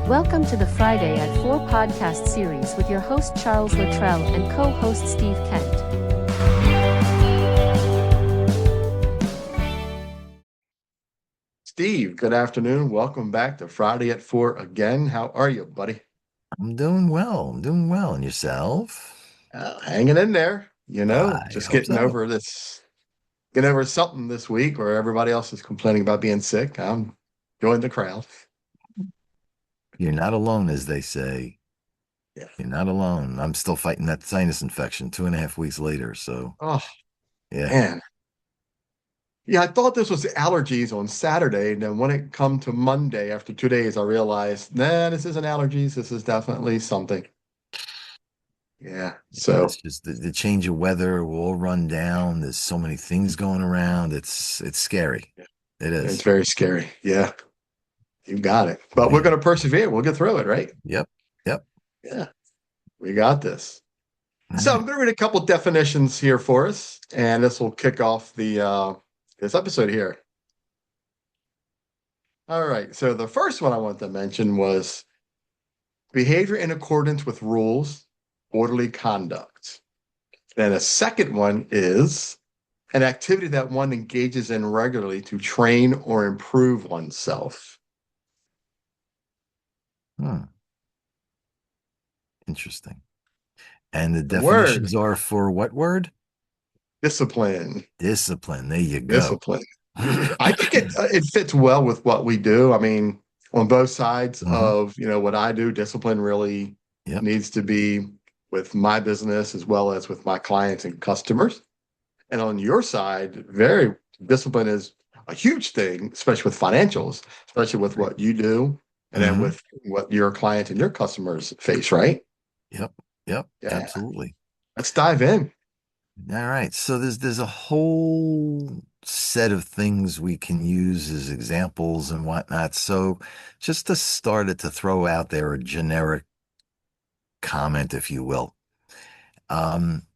Welcome to the Friday at 4 podcast series with your host Charles Luttrell and co-host Steve Kent. Steve, good afternoon. Welcome back to Friday at 4 again. How are you, buddy? I'm doing well. I'm doing well. And yourself? Hanging in there, I just hope so. getting over something this week where everybody else is complaining about being sick. I'm joining the crowd. You're not alone, as they say. Yeah. You're not alone. I'm still fighting that sinus infection 2.5 weeks later. So, Oh, yeah. man. Yeah, I thought this was allergies on Saturday. And then when it come to Monday, after 2 days, I realized, nah, this isn't allergies. This is definitely something. Yeah. Yeah, it's So just the change of weather will all run down. There's so many things going around. It's scary. It it's is. very scary. Yeah, you got it. But we're Yeah. going to persevere. We'll get through it, right? Yep. Yep. Yeah, we got this. All So right. I'm going to read a couple definitions here for us, and this will kick off the this episode here. All right. So the first one I want to mention was behavior in accordance with rules, orderly conduct. Then a second one is an activity that one engages in regularly to train or improve oneself. Hmm. Interesting. And the The word definitions are for what word? discipline. Discipline. There you go. Discipline. I think it fits well with what we do. I mean, on both sides Hmm. of what I do, discipline really Yep. needs to be with my business as well as with my clients and customers. And on your side, very discipline is a huge thing, especially with financials, especially with Right. what you do, and then Hmm. with what your clients and your customers face, right? Yep. Yep. Yeah. Absolutely. Let's dive in. All right. So there's a whole set of things we can use as examples and whatnot. So just to start it, to throw out there a generic comment, if you will. Um,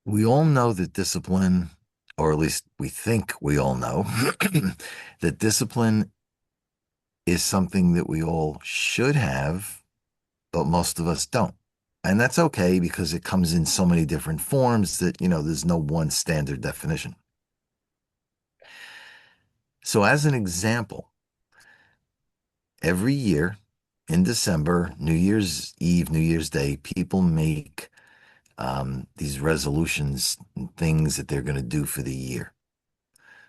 we all know that discipline, or at least we think we all know, that discipline is something that we all should have, but most of us don't. And that's okay because it comes in so many different forms that, there's no one standard definition. So, as an example, every year in December, New Year's Eve, New Year's Day, people make these resolutions and things that they're going to do for the year.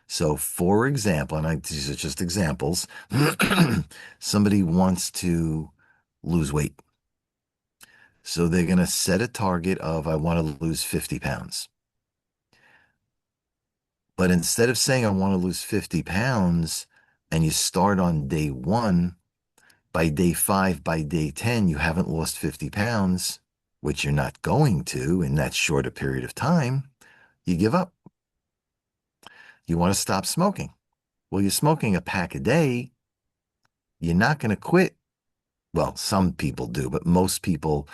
So, for example, these are just examples, somebody wants to lose weight. So, they're going to set a target of, I want to lose 50 pounds. But instead of saying, I want to lose 50 pounds, and you start on day one, by day 5, by day 10, you haven't lost 50 pounds, which you're not going to in that short a period of time, you give up. You want to stop smoking. Well, you're smoking a pack a day. You're not going to quit. Well, some people do, but most people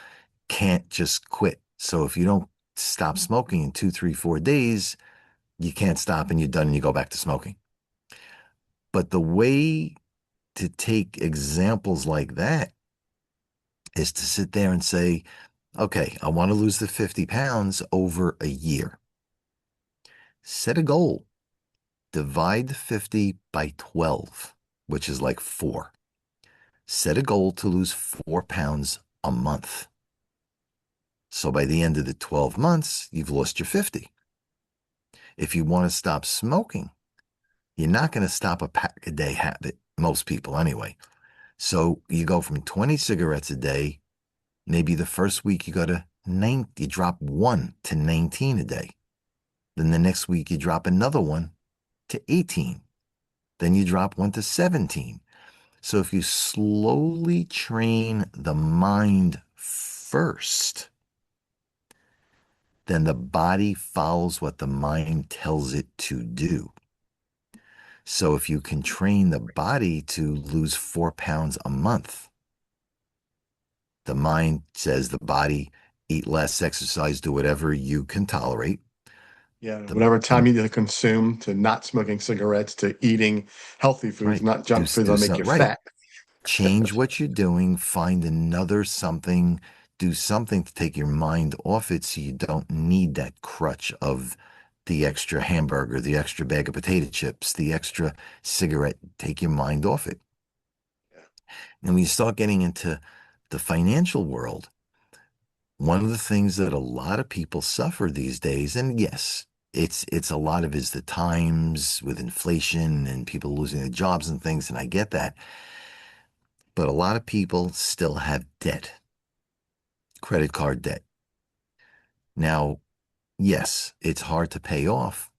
can't just quit. So if you don't stop smoking in 2, 3, 4 days, you can't stop and you're done and you go back to smoking. But the way to take examples like that is to sit there and say, okay, I want to lose the 50 pounds over a year. Set a goal. Divide the 50 by 12, which is like 4. Set a goal to lose 4 pounds a month. So by the end of the 12 months, you've lost your 50. If you want to stop smoking, you're not going to stop a pack a day habit, most people anyway. So you go from 20 cigarettes a day. Maybe the first week you go to 9, you drop 1 to 19 a day. Then the next week you drop another one to 18. Then you drop 1 to 17. So if you slowly train the mind first, then the body follows what the mind tells it to do. So if you can train the body to lose 4 pounds a month, the mind says the body, eat less, exercise, do whatever you can tolerate. Yeah, The, whatever time you need to consume to not smoking cigarettes to eating healthy foods, right. not Do, junk foods do that make so, you right. fat. Change what you're doing, find another something, do something to take your mind off it so you don't need that crutch of the extra hamburger, the extra bag of potato chips, the extra cigarette. Take your mind off it. Yeah. And when you start getting into the financial world, one of the things that a lot of people suffer these days, and yes, it's a lot of is the times with inflation and people losing their jobs and things, and I get that. But a lot of people still have debt, credit card debt. Now, yes, it's hard to pay off,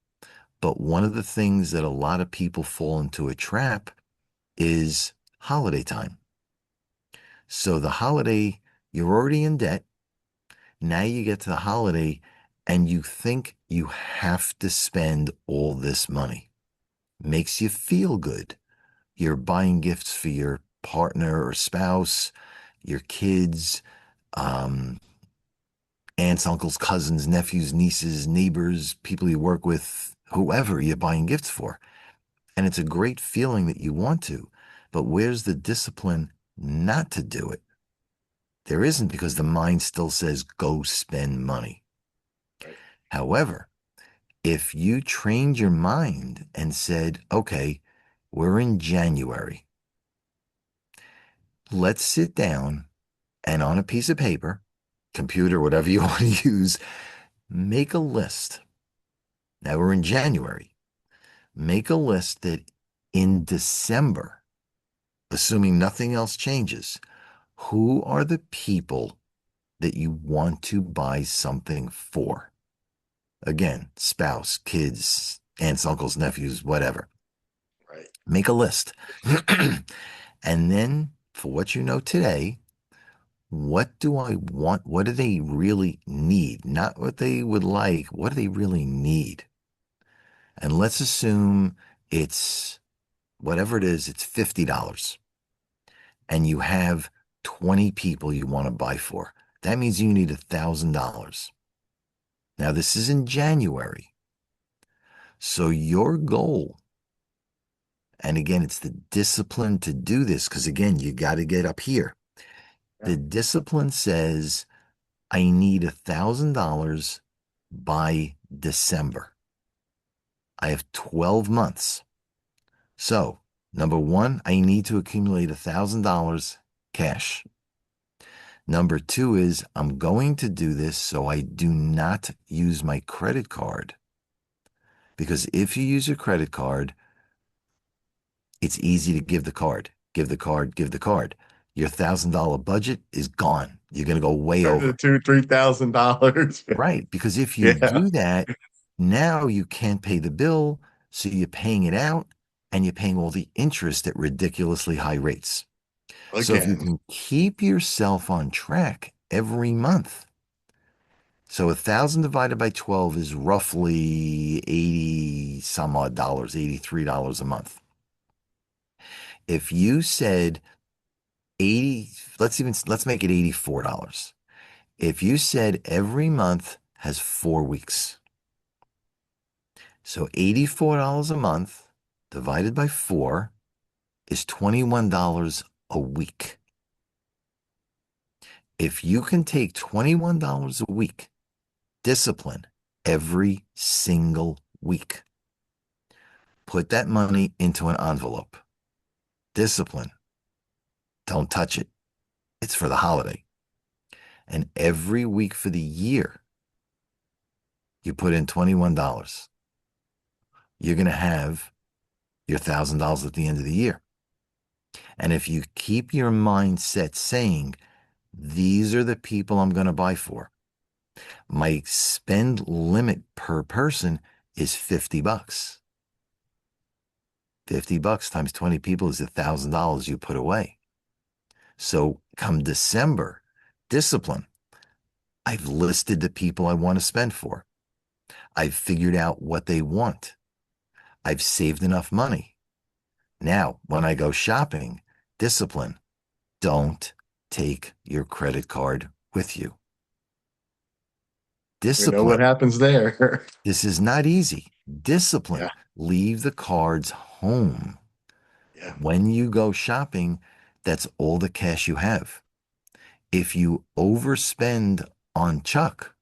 but one of the things that a lot of people fall into a trap is holiday time. So the holiday, you're already in debt. Now you get to the holiday and you think you have to spend all this money. Makes you feel good. You're buying gifts for your partner or spouse, your kids, um, aunts, uncles, cousins, nephews, nieces, neighbors, people you work with, whoever you're buying gifts for. And it's a great feeling that you want to. But where's the discipline not to do it? There isn't, because the mind still says, go spend money. Right. However, if you trained your mind and said, okay, we're in January, let's sit down and on a piece of paper, computer, whatever you want to use, make a list. Now we're in January. Make a list that in December, assuming nothing else changes, who are the people that you want to buy something for? Again, spouse, kids, aunts, uncles, nephews, whatever. Right. Make a list. And then, for what you know today, what do I want? What do they really need? Not what they would like. What do they really need? And let's assume it's whatever it is, it's $50. And you have 20 people you want to buy for. That means you need $1,000. Now, this is in January. So your goal, and again, it's the discipline to do this, because again, you got to get up here. Yeah. The discipline says, I need $1,000 by December. I have 12 months. So, number one, I need to accumulate $1,000 cash. Number two is I'm going to do this so I do not use my credit card. Because if you use your credit card, it's easy to give the card, give the card, give the card. Your $1,000 budget is gone. You're going to go way Turn to over. $2,000, $3,000. Right. Because if you Yeah. do that, now you can't pay the bill. So you're paying it out and you're paying all the interest at ridiculously high rates. So if you Again. can keep yourself on track every month, so 1,000 divided by 12 is roughly 80 some odd dollars, $83 a month. If you said 80, let's make it $84. If you said every month has 4 weeks, so $84 a month divided by 4 is $21 a week. If you can take $21 a week, discipline every single week, put that money into an envelope. Discipline. Don't touch it. It's for the holiday. And every week for the year, you put in $21. You're going to have your $1,000 at the end of the year. And if you keep your mindset saying, these are the people I'm going to buy for, my spend limit per person is $50. $50 times 20 people is $1,000 you put away. So come December, discipline. I've listed the people I want to spend for. I've figured out what they want. I've saved enough money. Now, when I go shopping, discipline. Don't take your credit card with you. We know what Discipline. happens there. This is not easy. Discipline. Yeah. Leave the cards home. Yeah. When you go shopping, That's all the cash you have. If you overspend on Chuck,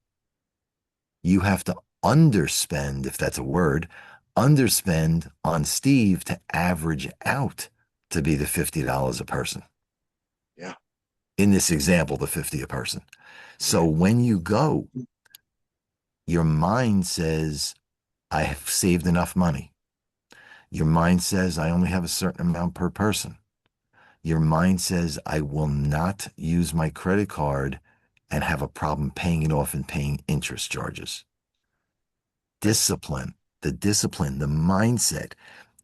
you have to underspend, if that's a word, underspend on Steve to average out to be the $50 a person. Yeah. In this example, the 50 a person. So Right. when you go, your mind says, I have saved enough money. Your mind says, I only have a certain amount per person. Your mind says, I will not use my credit card and have a problem paying it off and paying interest charges. Right. Discipline, the mindset.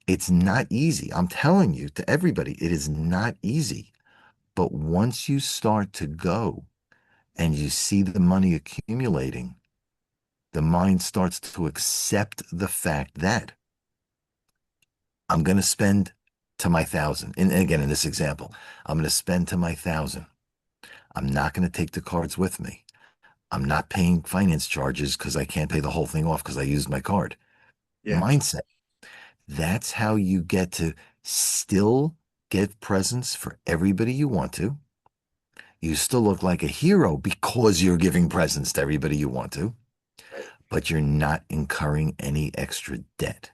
It's not easy. I'm telling you, to everybody, it is not easy. But once you start to go and you see the money accumulating, the mind starts to accept the fact that I'm going to spend to my 1,000. And again, in this example, I'm going to spend to my 1,000. I'm not going to take the cards with me. I'm not paying finance charges because I can't pay the whole thing off because I used my card. Yeah. Mindset. That's how you get to still get presents for everybody you want to. You still look like a hero because you're giving presents to everybody you want to, Right. but you're not incurring any extra debt.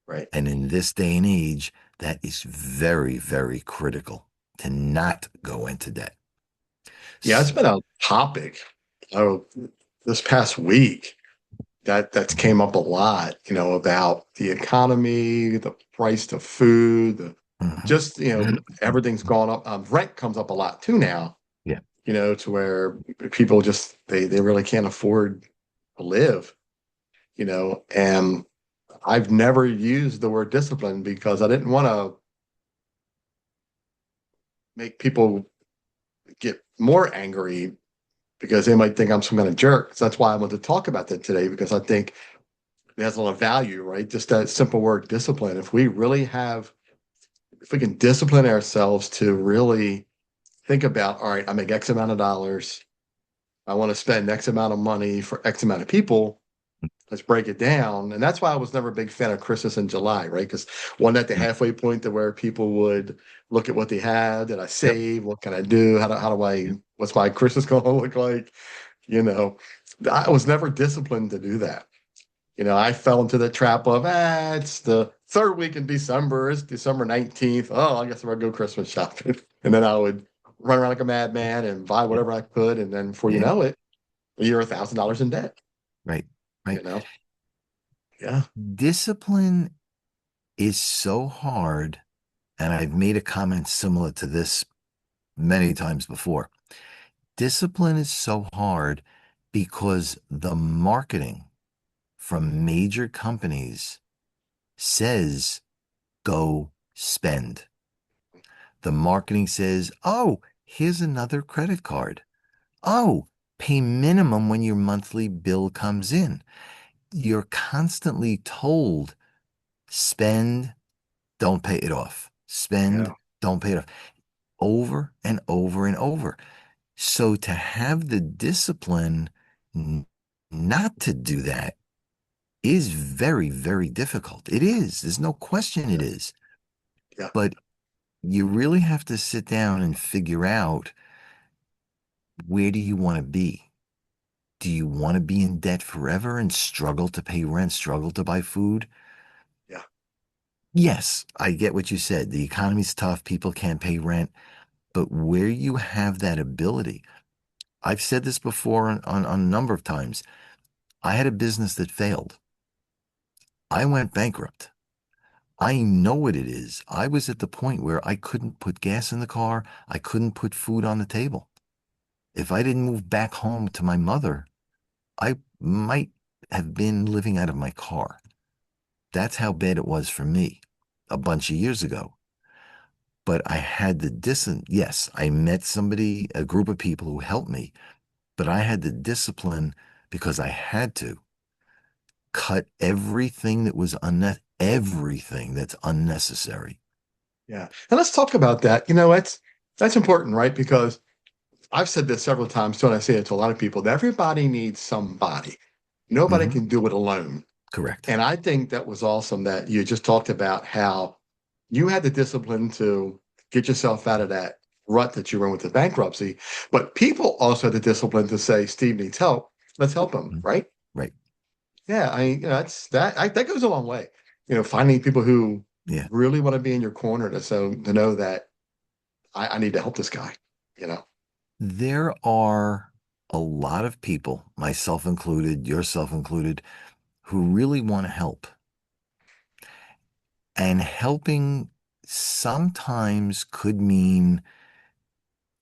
Right. And in this day and age, that is very, very critical to not go into debt. Yeah, it's been a topic oh, this past week that's came up a lot, about the economy, the price of food, Mhm. just, everything's gone up. Rent comes up a lot too now, Yeah. to where people just they really can't afford to live, and I've never used the word discipline because I didn't want to make people get more angry because they might think I'm some kind of jerk. So that's why I want to talk about that today because I think it has a lot of value, right? Just that simple word discipline. If we can discipline ourselves to really think about, all right, I make X amount of dollars. I want to spend X amount of money for X amount of people. Let's break it down. And that's why I was never a big fan of Christmas in July, right? Because one at the halfway point to where people would look at what they had. Did I Yep. save? What can I do? What's my Christmas going to look like? You know, I was never disciplined to do that. I fell into the trap of, it's the third week in December. It's December 19th. Oh, I guess I'm going to go Christmas shopping. And then I would run around like a madman and buy Yeah. whatever I could. And then before you Yeah. know it, you're $1,000 in debt, Right. you Right. know? Yeah. Discipline is so hard. And I've made a comment similar to this many times before. Discipline is so hard because the marketing from major companies says go spend. The marketing says, oh, here's another credit card. Oh, pay minimum when your monthly bill comes in. You're constantly told spend, don't pay it off. Yeah. Spend, don't pay it off. Over and over and over. So to have the discipline not to do that is very, very difficult. It is. There's no question it is. Yeah. But you really have to sit down and figure out, where do you want to be? Do you want to be in debt forever and struggle to pay rent, struggle to buy food? Yeah. Yes, I get what you said. The economy's tough. People can't pay rent. But where you have that ability, I've said this before on a number of times. I had a business that failed. I went bankrupt. I know what it is. I was at the point where I couldn't put gas in the car. I couldn't put food on the table. If I didn't move back home to my mother, I might have been living out of my car. That's how bad it was for me a bunch of years ago. But I had the discipline. Yes, I met somebody, a group of people who helped me, but I had the discipline because I had to cut everything that was everything that's unnecessary. Yeah. And let's talk about that. That's important, right? Because I've said this several times too, and I say it to a lot of people that everybody needs somebody. Nobody Hmm. can do it alone. Correct. And I think that was awesome that you just talked about how you had the discipline to get yourself out of that rut that you're in with the bankruptcy. But people also have the discipline to say, Steve needs help. Let's help him, Mhm. right? Right. Yeah, that's that goes a long way. Finding people who Yeah. really want to be in your corner to know that I need to help this guy. You know, There are a lot of people, myself included, yourself included, who really want to help. And helping sometimes could mean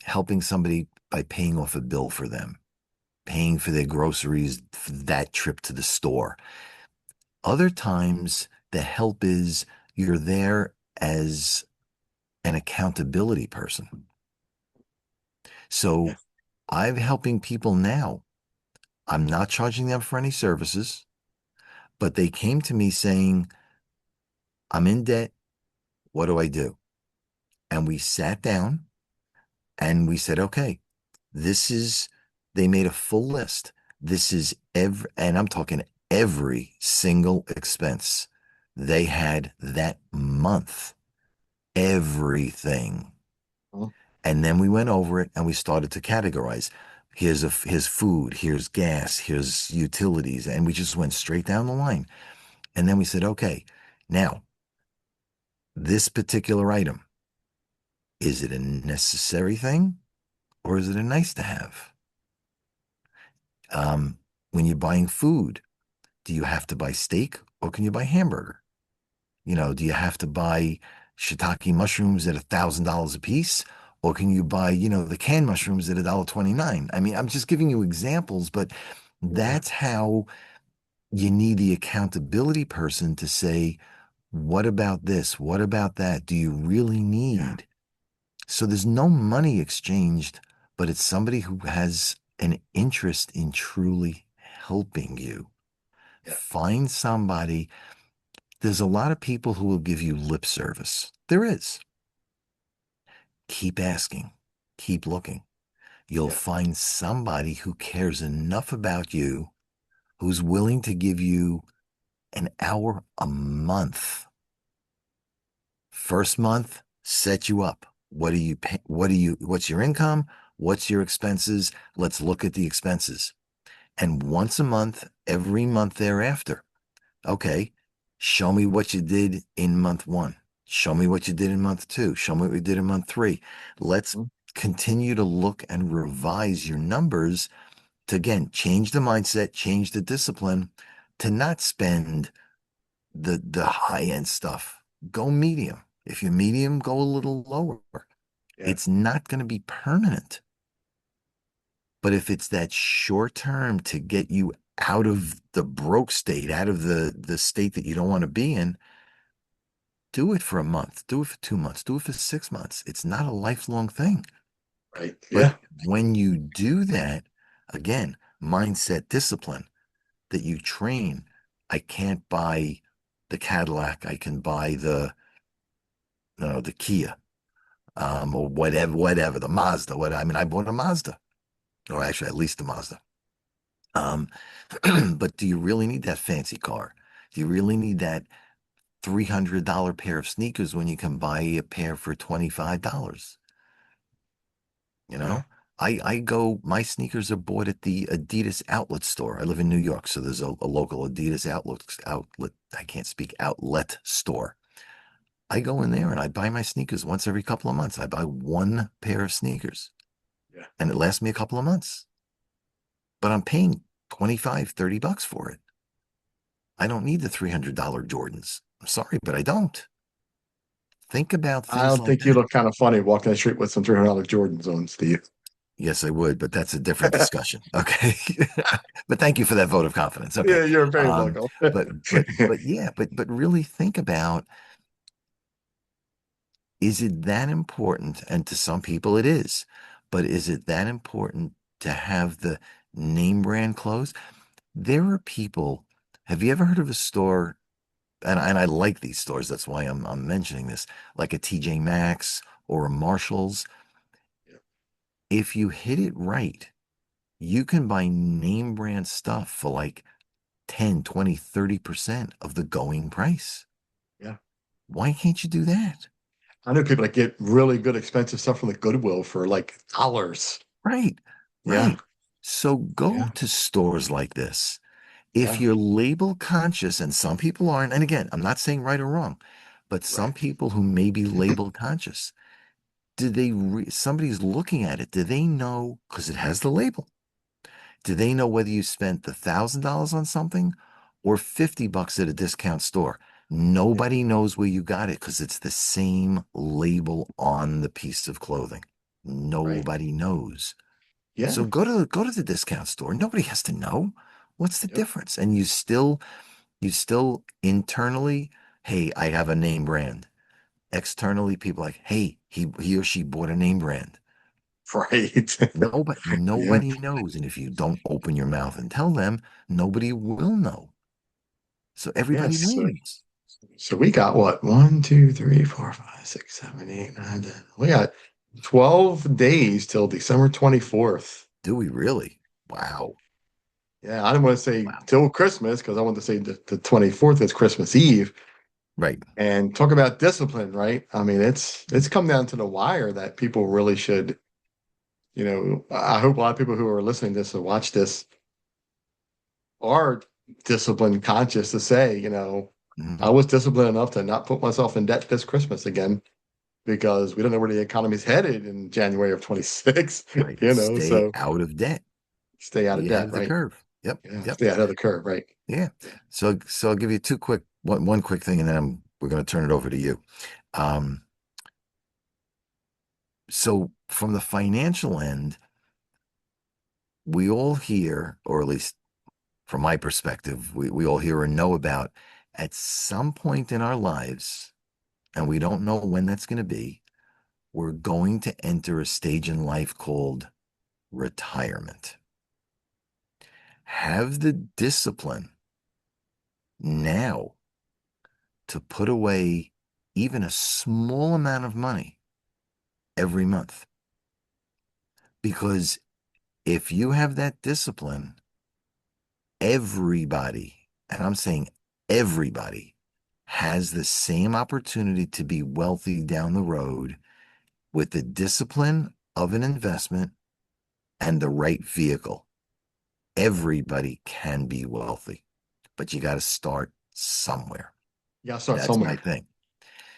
helping somebody by paying off a bill for them, paying for their groceries for that trip to the store. Other times, the help is you're there as an accountability person. yeah, So I'm helping people now. I'm not charging them for any services, but they came to me saying, I'm in debt. What do I do? And we sat down and we said, okay, this is, they made a full list. This is and I'm talking every single expense they had that month, everything. well, And then we went over it and we started to categorize. Here's food, here's gas, here's utilities. And we just went straight down the line. And then we said, okay, now this particular item, is it a necessary thing or is it a nice to have? Um, when you're buying food, do you have to buy steak or can you buy hamburger? Do you have to buy shiitake mushrooms at $1,000 a piece? Or can you buy, the canned mushrooms at $1.29? I mean, I'm just giving you examples, but yeah, that's how you need the accountability person to say, what about this? What about that? Do you really yeah, need? So there's no money exchanged, but it's somebody who has an interest in truly helping you. yeah, Find somebody. There's a lot of people who will give you lip service. There is. Keep asking, keep looking. You'll yeah. find somebody who cares enough about you, who's willing to give you an hour a month. First month, set you up. What do you pay? What's your income? What's your expenses? Let's look at the expenses. And once a month, every month thereafter, okay, show me what you did in month one. Show me what you did in month two. Show me what you did in month three. Let's Mhm. continue to look and revise your numbers to, again, change the mindset, change the discipline to not spend the high end stuff. Go medium. If you're medium, go a little lower. Yeah, It's not going to be permanent. But if it's that short term to get you out of the broke state, out of the state that you don't want to be in, do it for a month, do it for 2 months, do it for 6 months. It's not a lifelong thing. right. But Yeah, when you do that, again, mindset discipline that you train, I can't buy the Cadillac, I can buy the Kia, or whatever, the Mazda. I mean, I bought a Mazda, or actually at least a Mazda. Um, but do you really need that fancy car? Do you really need that $300 pair of sneakers when you can buy a pair for $25? You yeah, know, my sneakers are bought at the Adidas outlet store. I live in New York, so there's a local Adidas outlet. I can't speak outlet store. I go in there and I buy my sneakers once every couple of months. I buy one pair of sneakers yeah. and it lasts me a couple of months, but I'm paying 25, $30 for it. I don't need the $300 Jordans. I'm sorry, but I don't. Think about I things don't like think you that. look kind of funny walking the street with some $300 Jordans on, Steve. Yes, I would, but that's a different discussion. Okay. But thank you for that vote of confidence. Okay. Yeah, you're very Um, welcome. but yeah, but really think about, is it that important? And to some people it is, but is it that important to have the name brand clothes? There are people, have you ever heard of a store? And I like these stores, that's why I'm mentioning this, like a TJ Maxx or a Marshalls. Yeah, If you hit it right, you can buy name brand stuff for like 10, 20, 30% of the going price. yeah. Why can't you do that? I know people that get really good expensive stuff from the Goodwill for like dollars. Right, Yeah, right. So go yeah, to stores like this. If yeah, you're label conscious, and some people aren't, and again, I'm not saying right or wrong, but some right, people who may be label conscious, somebody's looking at it, do they know, because it has the label, do they know whether you spent the $1,000 on something or $50 at a discount store? yeah, Nobody knows where you got it because it's the same label on the piece of clothing. right. Nobody knows. So Yeah, go to the discount store. Nobody has to know. What's the yep. difference? And you still internally, hey, I have a name brand. Externally, people like, hey, he or she bought a name brand. Right. Nobody Yeah. nobody knows. And if you don't open your mouth and tell them, nobody will know. So everybody Yes. wins. So we got what? 1, 2, 3, 4, 5, 6, 7, 8, 9, 10. We got 12 days till December 24th. Do we really? Wow. Yeah, I didn't want to say Wow. till Christmas because I want to say the 24th is Christmas Eve. Right. And talk about discipline, right? I mean, it's come down to the wire that people really should, I hope a lot of people who are listening to this or watch this are discipline conscious to say, I Mhm. was disciplined enough to not put myself in debt this Christmas again because we don't know where the economy's headed in January of 26, Right. Stay so out of debt. stay out of Be ahead debt, of the right? curve. Yep. Yeah, Yep. stay ahead of the curve, right? Yeah. So I'll give you one quick thing, and then we're going to turn it over to you. Um, so from the financial end, we all hear, or at least from my perspective, we all hear or know about at some point in our lives, and we don't know when that's going to be, we're going to enter a stage in life called retirement. Have the discipline now to put away even a small amount of money every month. Because if you have that discipline, everybody, and I'm saying everybody, has the same opportunity to be wealthy down the road with the discipline of an investment and the right vehicle. Everybody can be wealthy, but you got to start somewhere. You gotta start That's my somewhere. thing.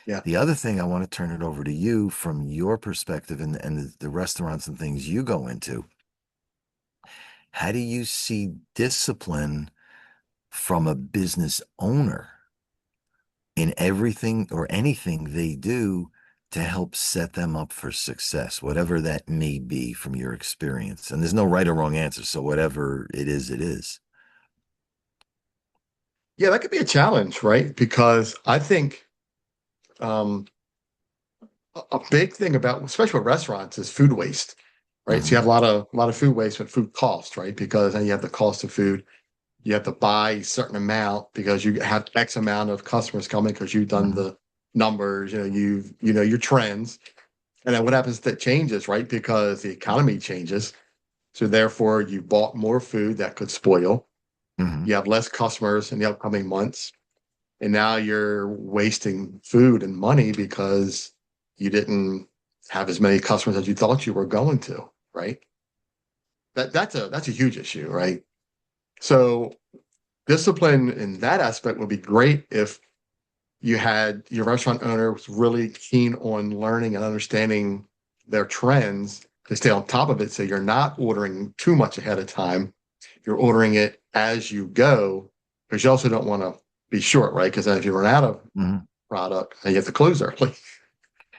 Yeah. The other thing I want to turn it over to you from your perspective and the restaurants and things you go into. How do you see discipline from a business owner in everything or anything they do to help set them up for success, whatever that may be from your experience? And there's no right or wrong answer. So whatever it is, it is. Yeah, that could be a challenge, right? Because I think um, a big thing about, especially with restaurants, is food waste, right? So you Hmm. have a lot of food waste with food cost, right? Because then you have the cost of food. You have to buy a certain amount because you have X amount of customers coming because you've done Hmm. the numbers, your trends. And then what happens if that changes, right? Because the economy changes. So therefore you bought more food that could spoil. Hmm. You have less customers in the upcoming months. And now you're wasting food and money because you didn't have as many customers as you thought you were going to, right? That's a huge issue, right? So discipline in that aspect would be great if you had your restaurant owner was really keen on learning and understanding their trends to stay on top of it. So you're not ordering too much ahead of time. You're ordering it as you go because you also don't want to be short, right? Because then if you run out of Hmm. product, then you have to close early.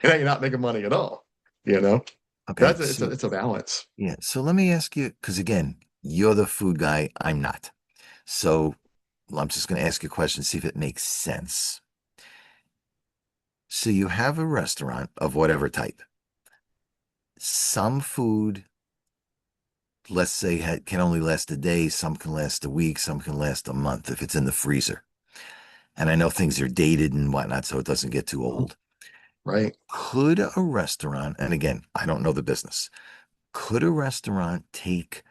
And then you're not making money at all. You know, Okay. that's it's a balance. Yeah. So let me ask you, because again, you're the food guy, I'm not. So I'm just going to ask you a question, see if it makes sense. So you have a restaurant of whatever type. Some food, let's say, can only last a day. Some can last a week. Some can last a month if it's in the freezer. And I know things are dated and whatnot, so it doesn't get too Mhm. old. Right. Could a restaurant, and again, I don't know the business, could a restaurant take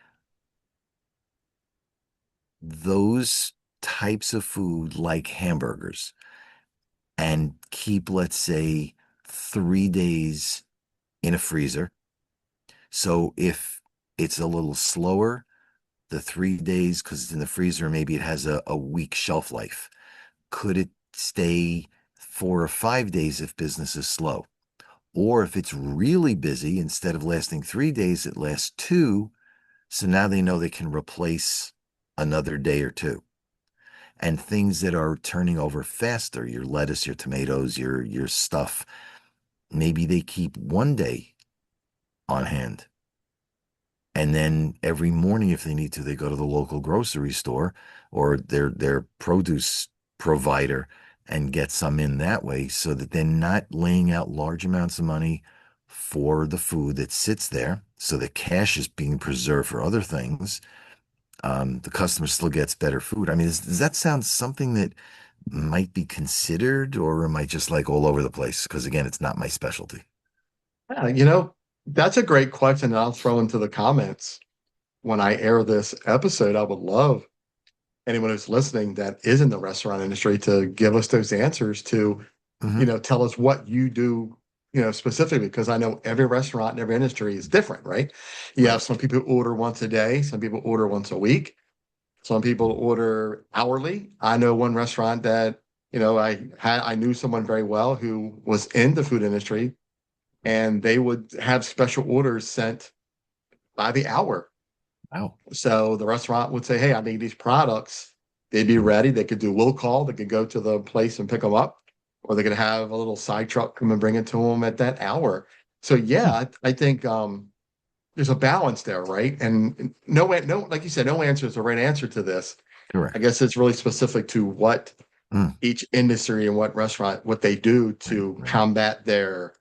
those types of food like hamburgers and keep, let's say, 3 days in a freezer. So if it's a little slower, the 3 days, because it's in the freezer, maybe it has a week shelf life. Could it stay 4 or 5 days if business is slow? Or if it's really busy, instead of lasting 3 days, it lasts two. So now they know they can replace another day or two. And things that are turning over faster, your lettuce, your tomatoes, your stuff, maybe they keep 1 day on hand. And then every morning, if they need to, they go to the local grocery store or their produce provider and get some in that way, so that they're not laying out large amounts of money for the food that sits there. So the cash is being preserved for other things. The customer still gets better food. I mean, does that sound something that might be considered, or am I just like all over the place? Because again, it's not my specialty. Yeah, that's a great question. And I'll throw into the comments when I air this episode. I would love anyone who's listening that is in the restaurant industry to give us those answers to, Hmm. tell us what you do, specifically, because I know every restaurant and every industry is different, right? You have Right. some people who order once a day, some people order once a week, some people order hourly. I know one restaurant that, I knew someone very well who was in the food industry, and they would have special orders sent by the hour. Wow. So the restaurant would say, "Hey, I need these products." They'd be ready. They could do will call. They could go to the place and pick them up, or they could have a little side truck come and bring it to them at that hour. So yeah, Hmm. I think there's a balance there, right? And no, like you said, no answer is the right answer to this. I Correct. guess it's really specific to what Mm. each industry and what restaurant what they do Right. to Right. combat their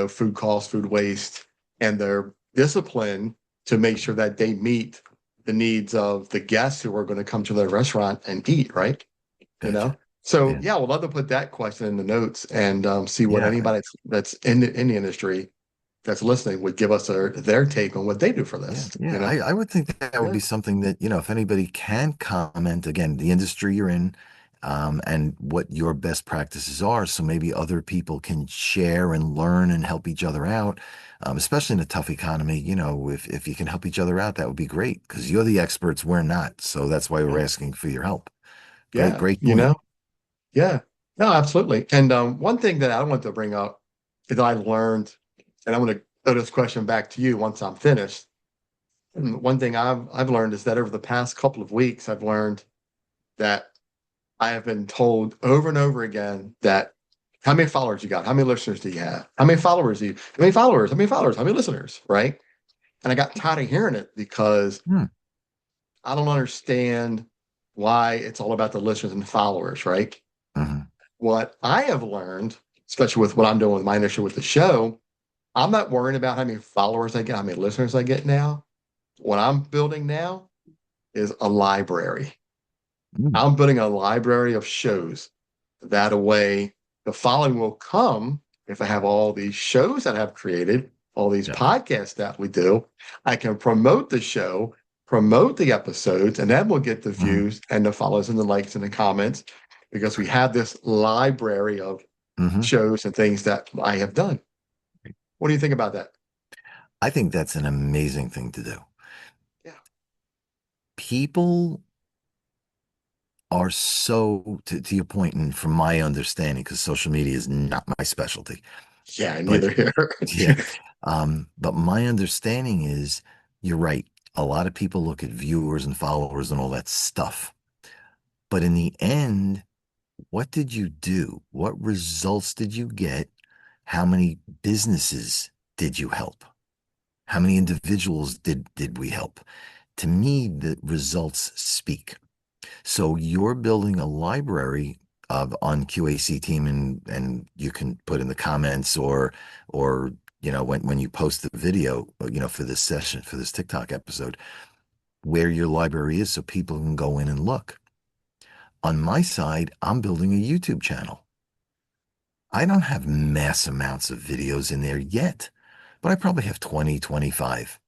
food costs, food waste, and their discipline to make sure that they meet the needs of the guests who are going to come to their restaurant and eat, right? You know? Gotcha. So Yeah. yeah, we'd love to put that question in the notes and see what Yeah. anybody that's in the industry that's listening would give us their take on what they do for Yeah, this, yeah. I would think that would Yeah. be something that, if anybody can comment, again, the industry you're in, and what your best practices are. So maybe other people can share and learn and help each other out, especially in a tough economy. If you can help each other out, that would be great because you're the experts, we're not. So that's why we're asking for your help. Great, Yeah, great point. yeah. No, absolutely. And one thing that I want to bring up is I learned, and I'm going to throw this question back to you once I'm finished. And one thing I've learned is that over the past couple of weeks, I've learned that I have been told over and over again that how many followers you got, how many listeners do you have, how many followers do you, how many followers, how many followers, how many listeners, right? And I got tired of hearing it because Hmm. I don't understand why it's all about the listeners and followers, right? Hmm. What I have learned, especially with what I'm doing with my initiative with the show, I'm not worrying about how many followers I get, how many listeners I get now. What I'm building now is a library. Hmm. I'm building a library of shows. That way, the following will come if I have all these shows that I've created, all these Yeah. podcasts that we do. I can promote the show, promote the episodes, and then we'll get the Hmm. views and the follows and the likes and the comments because we have this library of Hmm. shows and things that I have done. What do you think about that? I think that's an amazing thing to do. Yeah. People are so, to your point, and from my understanding, because social media is not my specialty, Yeah, but neither here. yeah, but my understanding is you're right. A lot of people look at viewers and followers and all that stuff. But in the end, what did you do? What results did you get? How many businesses did you help? How many individuals did we help? To me, the results speak. So you're building a library of on Q.A.C team, and you can put in the comments, or when you post the video, for this session, for this TikTok episode, where your library is so people can go in and look. On my side, I'm building a YouTube channel. I don't have mass amounts of videos in there yet, but I probably have 20, 25.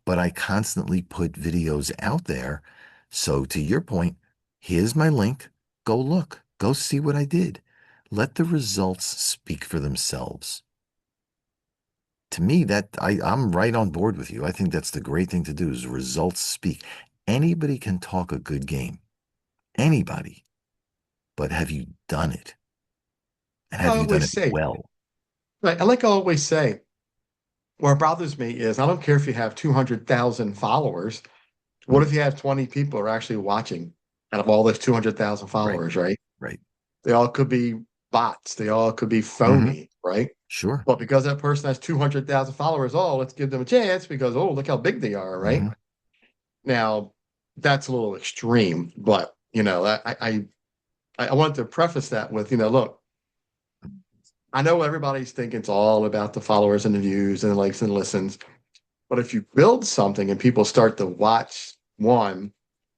But I constantly put videos out there. So to your point, here's my link. Go look, go see what I did. Let the results speak for themselves. To me, I'm right on board with you. I think that's the great thing to do is results speak. Anybody can talk a good game. Anybody. But have you done it? And I have you done always it say, well? like, I like I always say, what bothers me is I don't care if you have 200,000 followers. What Mm, if you have 20 people are actually watching out of all those 200,000 right, followers, right? right. They all could be bots. They all could be Hmm. phony, right? Sure. But because that person has 200,000 followers, oh, let's give them a chance because, oh, look how big they are, right? Hmm. Now, that's a little extreme, but, I wanted to preface that with, look, I know everybody's thinking it's all about the followers and the views and the likes and listens. But if you build something and people start to watch one,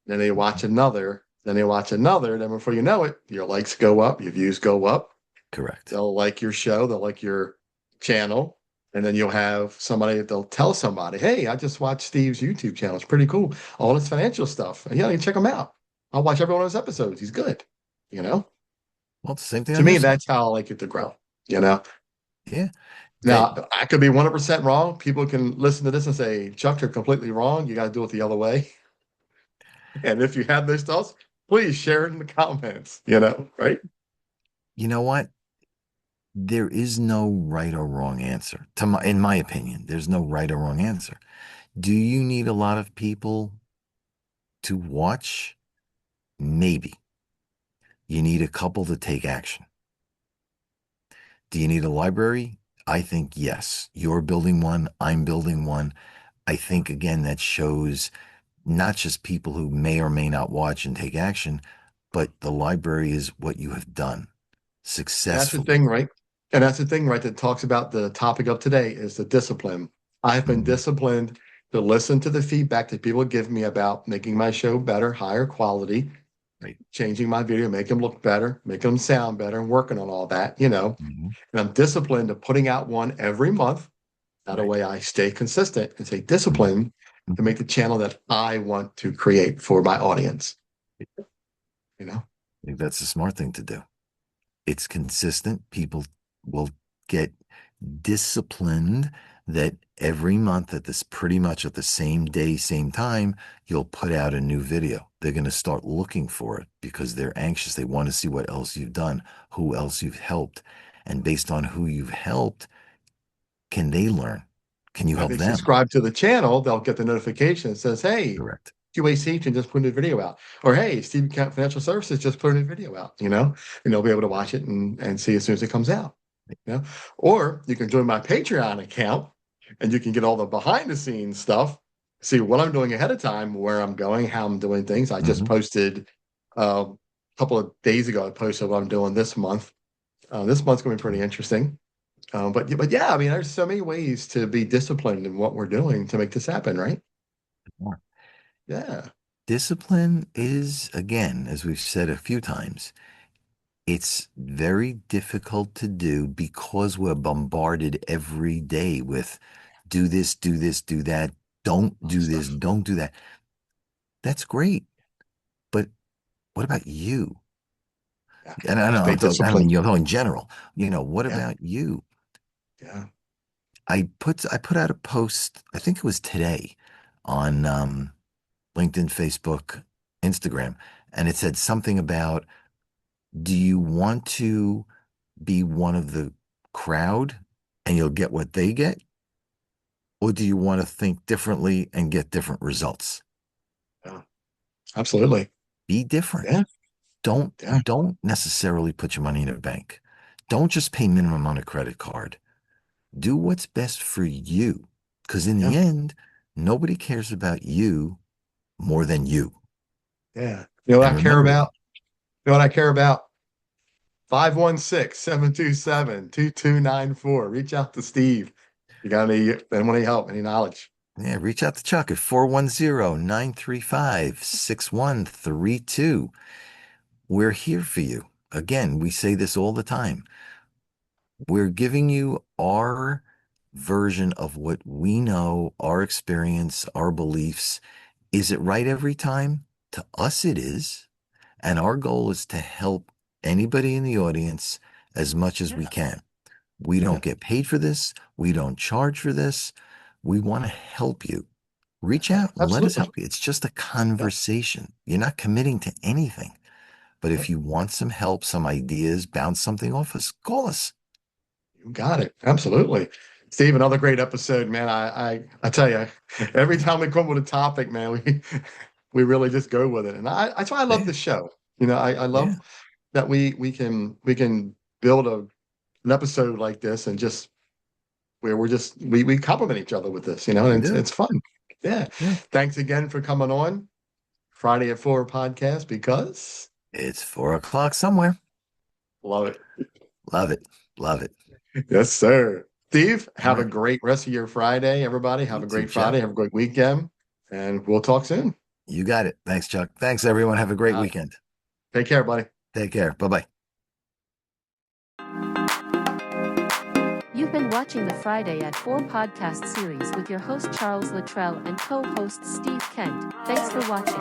then they watch another, then they watch another, then before you know it, your likes go up, your views go up. Correct. They'll like your show, they'll like your channel, and then you'll have somebody, they'll tell somebody, hey, I just watched Steve's YouTube channel. It's pretty cool. All this financial stuff. And yeah, you check him out. I'll watch every one of his episodes. He's good. You know, Well, it's the same thing to on me, this one. that's how I like it to grow. You know, Yeah. That now I could be 100% wrong. People can listen to this and say, Chuck, you're completely wrong. You got to do it the other way. And if you have those thoughts, please share it in the comments, right? you know what? There is no right or wrong answer. In my opinion, there's no right or wrong answer. Do you need a lot of people to watch? Maybe. You need a couple to take action. Do you need a library? I think yes. You're building one, I'm building one. I think, again, that shows not just people who may or may not watch and take action, but the library is what you have done That's the successfully. thing, right? And that's the thing, right? That talks about the topic of today is the discipline. I've been Mhm. disciplined to listen to the feedback that people give me about making my show better, higher quality, Right. changing my video, make them look better, make them sound better, and working on all that. Mhm. And I'm disciplined to putting out one every month. That Right. way I stay consistent and stay Mhm. disciplined to Mhm. make the channel that I want to create for my audience, you know? I think that's a smart thing to do. It's consistent. People will get disciplined that every month at this pretty much at the same day, same time, you'll put out a new video. They're going to start looking for it because they're anxious. They want to see what else you've done, who else you've helped. And based on who you've helped, can they learn? Can you If help they them? subscribe to the channel, they'll get the notification that says, hey, Correct. Q.A.C. can just put a new video out. Or hey, Steve Camp Financial Services just put a new video out. And they'll be able to watch it and see as soon as it comes out. You know? Or you can join my Patreon account and you can get all the behind the scenes stuff, see what I'm doing ahead of time, where I'm going, how I'm doing things. I just Hmm. posted a couple of days ago, I posted what I'm doing this month. This month's going to be pretty interesting. But yeah, I mean, there's so many ways to be disciplined in what we're doing to make this happen, right? Yeah, Discipline is, again, as we've said a few times, it's very difficult to do because we're bombarded every day with do this, do this, do that, don't do this, stuff. don't do that. That's great. But what about you? Yeah, And I know stay I mean, disciplined. you're talking general. What Yeah, about you? yeah. I put out a post, I think it was today, on LinkedIn, Facebook, Instagram, and it said something about, do you want to be one of the crowd and you'll get what they get? Or do you want to think differently and get different results? Yeah, absolutely. Be different. Yeah, Don't yeah, don't necessarily put your money in a bank. Don't just pay minimum on a credit card. Do what's best for you. Because in yeah, the end, nobody cares about you more than you. yeah. You know what And I care remember that. about? You know what I care about? 516-727-2294. Reach out to Steve. You got any help, any knowledge? Yeah, reach out to Chuck at 410-935-6132. We're here for you. Again, we say this all the time. We're giving you our version of what we know, our experience, our beliefs. Is it right every time? To us, it is. And our goal is to help anybody in the audience as much as we can. We don't get paid for this. We don't charge for this. We want to help you. Reach out and let us Absolutely. help you. It's just a conversation. You're not committing to anything. But if you want some help, some ideas, bounce something off us, call us. You got it. Absolutely. Steve, another great episode, man. I tell you, every time we come with a topic, man, we really just go with it. And that's why I love Yeah, the show. I yeah, love that we can build an episode like this and just where we compliment each other with this, we and do. it's fun. Yeah. Yeah. Thanks again for coming on Friday at 4 podcast because It's 4 o'clock somewhere. love it. Love it. Love it. Yes, sir. Steve, All have a right. great rest of your Friday, everybody. Have You a too, great Chuck. Friday. Have a great weekend. And we'll talk soon. You got it. Thanks, Chuck. Thanks, everyone. Have a great All right. weekend. Take care, buddy. Take care. Bye-bye. You've been watching the Friday at 4 podcast series with your host Charles Luttrell and co-host Steve Kent. Thanks for watching.